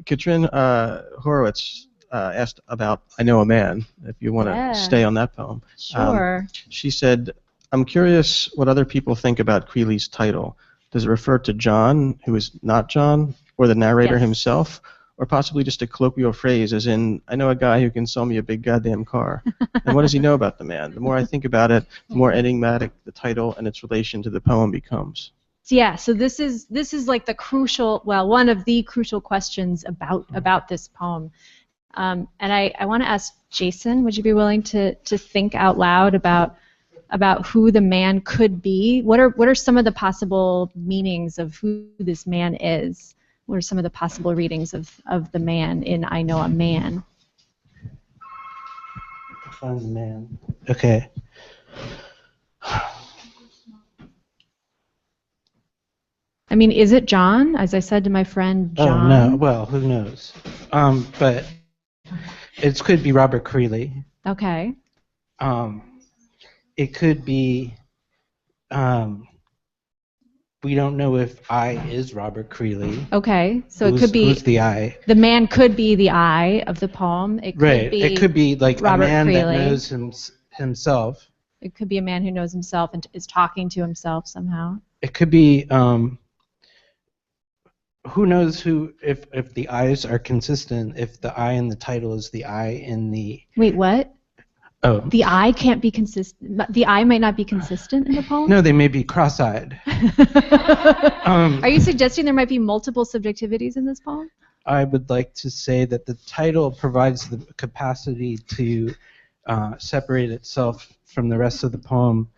Katrin Horowitz asked about I Know a Man, if you want to stay on that poem. Sure. She said, I'm curious what other people think about Creeley's title. Does it refer to John, who is not John, or the narrator himself, or possibly just a colloquial phrase as in, I know a guy who can sell me a big goddamn car. And what does he know about the man? The more I think about it, the more enigmatic the title and its relation to the poem becomes. Yeah, so this is like the crucial, well, one of the crucial questions about this poem. And I want to ask Jason, would you be willing to think out loud about who the man could be? What are some of the possible meanings of who this man is? What are some of the possible readings of the man in I Know a Man? Find the man. Okay. I mean, is it John? As I said to my friend, John. Oh no. Well, who knows? But it could be Robert Creeley. Okay. It could be. We don't know if I is Robert Creeley. Okay, so it could be. Who's the I? The man could be the I of the poem. It could right. be It could be like Robert a man Creeley. that knows himself. It could be a man who knows himself and is talking to himself somehow. It could be. Who knows if the I's are consistent? If the I in the title is the I in the. Wait, what? Oh. The I can't be consistent. The I might not be consistent in the poem? No, they may be cross-eyed. Are you suggesting there might be multiple subjectivities in this poem? I would like to say that the title provides the capacity to separate itself from the rest of the poem,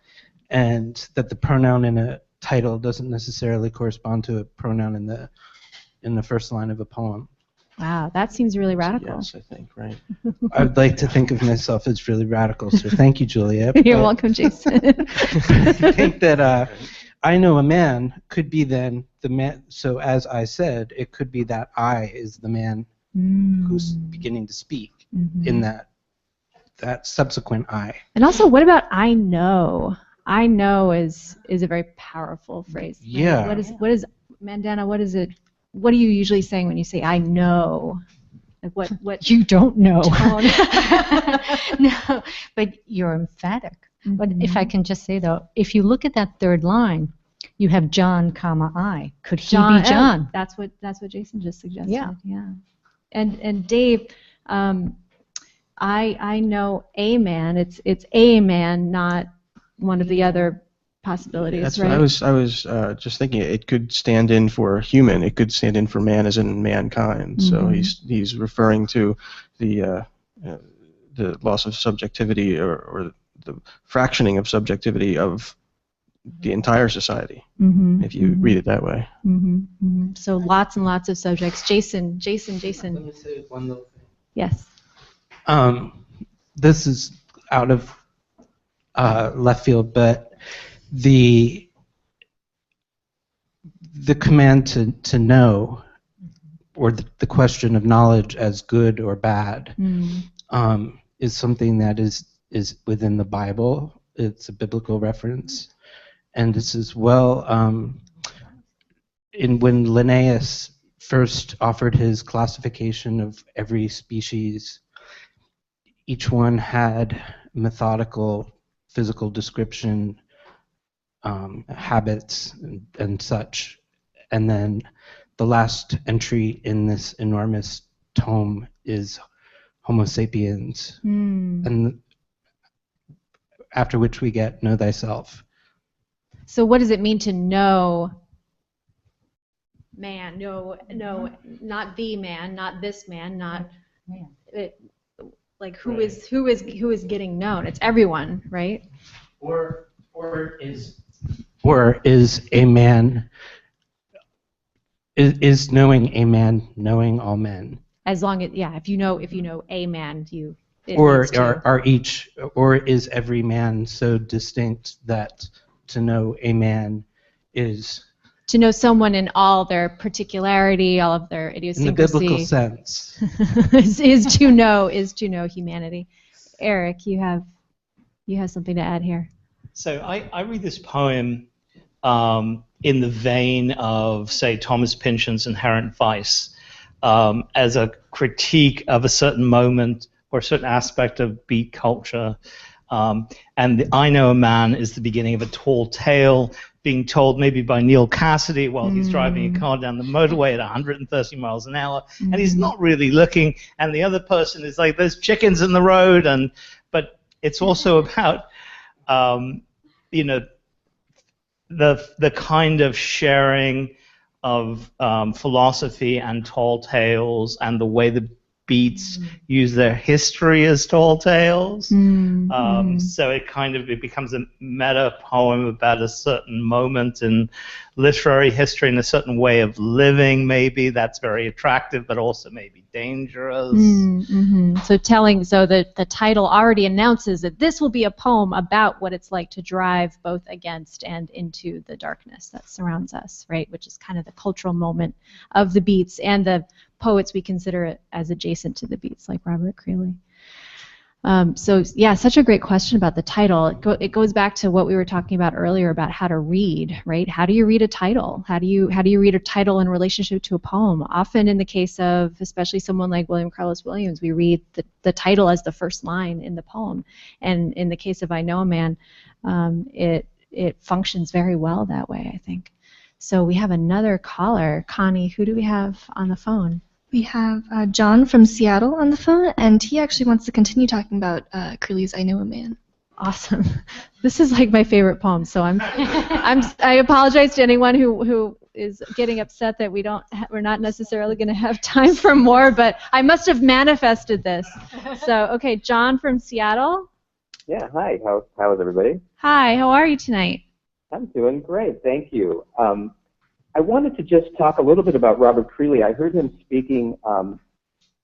and that the pronoun in a title doesn't necessarily correspond to a pronoun in the first line of a poem. Wow, that seems really radical. Yes, I think, right. I would like to think of myself as really radical, so thank you, Juliet. You're welcome, Jason. I think that I Know a Man could be then the man. So as I said, it could be that I is the man who's beginning to speak in that subsequent I. And also, what about I know? I know is a very powerful phrase. Right? Yeah. What is Mandana? What is it? What are you usually saying when you say I know? Like what you don't know. Tone? No, but you're emphatic. But if I can just say though, if you look at that third line, you have John, comma I. Could he be John? That's what Jason just suggested. Yeah. And Dave, I know a man. It's a man, not one of the other possibilities. That's right? what I was just thinking. It could stand in for human. It could stand in for man, as in mankind. So he's referring to the loss of subjectivity or the fractioning of subjectivity of the entire society. If you read it that way. So lots and lots of subjects. Jason. Let me say one little thing. Yes. This is out of left field, but the command to know, or the question of knowledge as good or bad, is something that is within the Bible. It's a biblical reference, and this is well when Linnaeus first offered his classification of every species, each one had methodical physical description, habits and such, and then the last entry in this enormous tome is Homo sapiens, and after which we get Know Thyself. So what does it mean to know man? No, not the man, not this man, not man. Like who is getting known? It's everyone, right? Or is a man is knowing a man knowing all men? As long as if you know a man, or is every man so distinct that to know a man is to know someone in all their particularity, all of their idiosyncrasy. In the biblical sense, is to know humanity. Eric, you have something to add here. So I read this poem in the vein of, say, Thomas Pynchon's Inherent Vice. as a critique of a certain moment or a certain aspect of beat culture. And the I Know a Man is the beginning of a tall tale being told maybe by Neil Cassidy while he's driving a car down the motorway at 130 miles an hour, and he's not really looking, and the other person is like, there's chickens in the road, but it's also about, you know, the kind of sharing of philosophy and tall tales and the way the Beats use their history as tall tales. So it becomes a meta poem about a certain moment in literary history and a certain way of living. Maybe that's very attractive, but also maybe dangerous. So the title already announces that this will be a poem about what it's like to drive both against and into the darkness that surrounds us, right? Which is kind of the cultural moment of the Beats and the poets we consider it as adjacent to the Beats, like Robert Creeley. So yeah, such a great question about the title. It goes back to what we were talking about earlier about how to read, right? How do you read a title? How do you read a title in relationship to a poem? Often in the case of especially someone like William Carlos Williams, we read the title as the first line in the poem. And in the case of I Know a Man, it functions very well that way, I think. So we have another caller. Connie, who do we have on the phone? We have John from Seattle on the phone, and he actually wants to continue talking about Creeley's I Know a Man. Awesome. This is like my favorite poem, so I apologize to anyone who is getting upset that we're not necessarily going to have time for more, but I must have manifested this. So, okay, John from Seattle. Yeah, hi. How is everybody? Hi, how are you tonight? I'm doing great, thank you. I wanted to just talk a little bit about Robert Creeley. I heard him speaking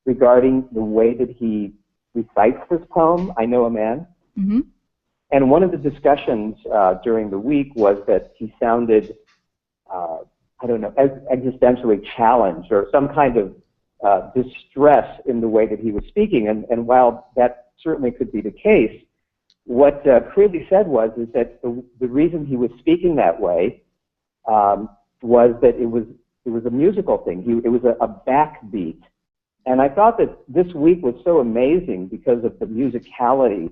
regarding the way that he recites this poem, I Know a Man. Mm-hmm. And one of the discussions during the week was that he sounded, I don't know, existentially challenged or some kind of distress in the way that he was speaking. And while that certainly could be the case, what Creeley said was that the reason he was speaking that way was that it was a musical thing. It was a backbeat. And I thought that this week was so amazing because of the musicality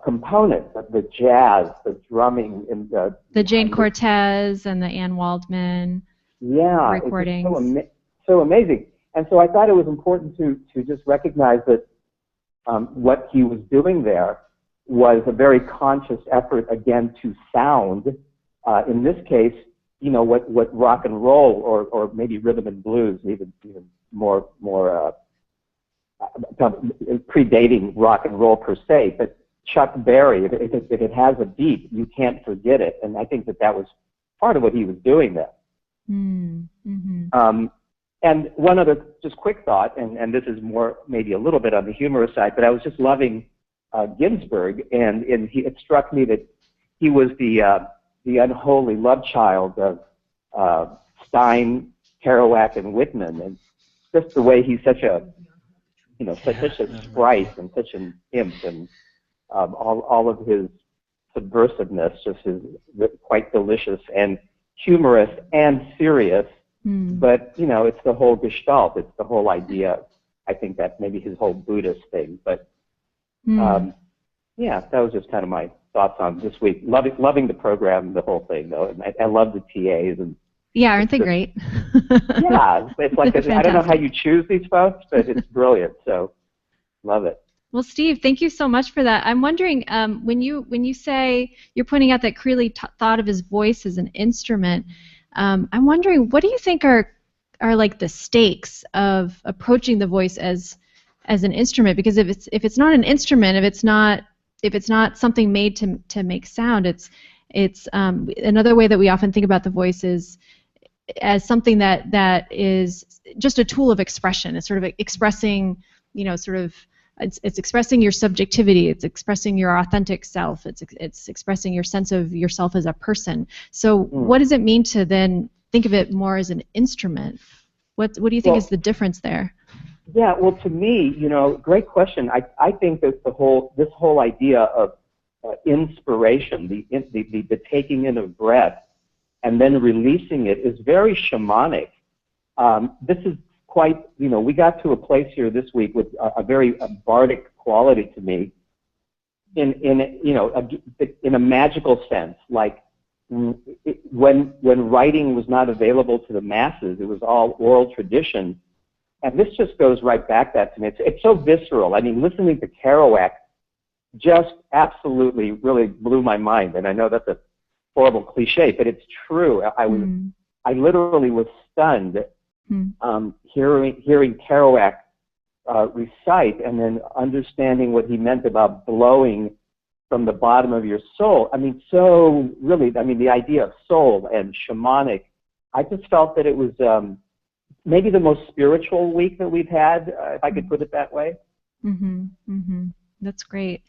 component, the jazz, the drumming, and the Jane Cortez and the Ann Waldman recordings. It's so amazing. And so I thought it was important to just recognize that what he was doing there was a very conscious effort, again, to sound, in this case, you know, what rock and roll or maybe rhythm and blues, even more predating rock and roll per se, but Chuck Berry, if it has a beat, you can't forget it. And I think that was part of what he was doing there. Mm-hmm. And one other just quick thought, and this is more maybe a little bit on the humorous side, but I was just loving Ginsberg, and it struck me that he was the unholy love child of Stein, Kerouac, and Whitman, and just the way he's such a sprite and such an imp, and all of his subversiveness just is quite delicious and humorous and serious. But it's the whole gestalt, it's the whole idea. I think that's maybe his whole Buddhist thing, but yeah, that was just kind of my thoughts on this week. Loving the program, the whole thing, though. And I love the TAs. And yeah, aren't they great? Yeah, it's like I don't know how you choose these folks, but it's brilliant. So love it. Well, Steve, thank you so much for that. I'm wondering, when you say you're pointing out that Creeley thought of his voice as an instrument, I'm wondering, what do you think are like the stakes of approaching the voice as an instrument? Because if it's not an instrument, if it's not something made to make sound, it's another way that we often think about the voice is as something that is just a tool of expression. It's sort of expressing, it's expressing your subjectivity. It's expressing your authentic self. It's expressing your sense of yourself as a person. So what does it mean to then think of it more as an instrument? What do you think is the difference there? Yeah, well, to me, great question. I think that this whole idea of inspiration, the taking in of breath, and then releasing it is very shamanic. This is quite, we got to a place here this week with a very bardic quality to me, in a magical sense. Like when writing was not available to the masses, it was all oral tradition, and this just goes right back that to me. It's so visceral. I mean, listening to Kerouac just absolutely really blew my mind, and I know that's a horrible cliche, but it's true. I literally was stunned hearing Kerouac recite, and then understanding what he meant about blowing from the bottom of your soul. I mean, the idea of soul and shamanic, I just felt that it was maybe the most spiritual week that we've had, if I could put it that way. That's great.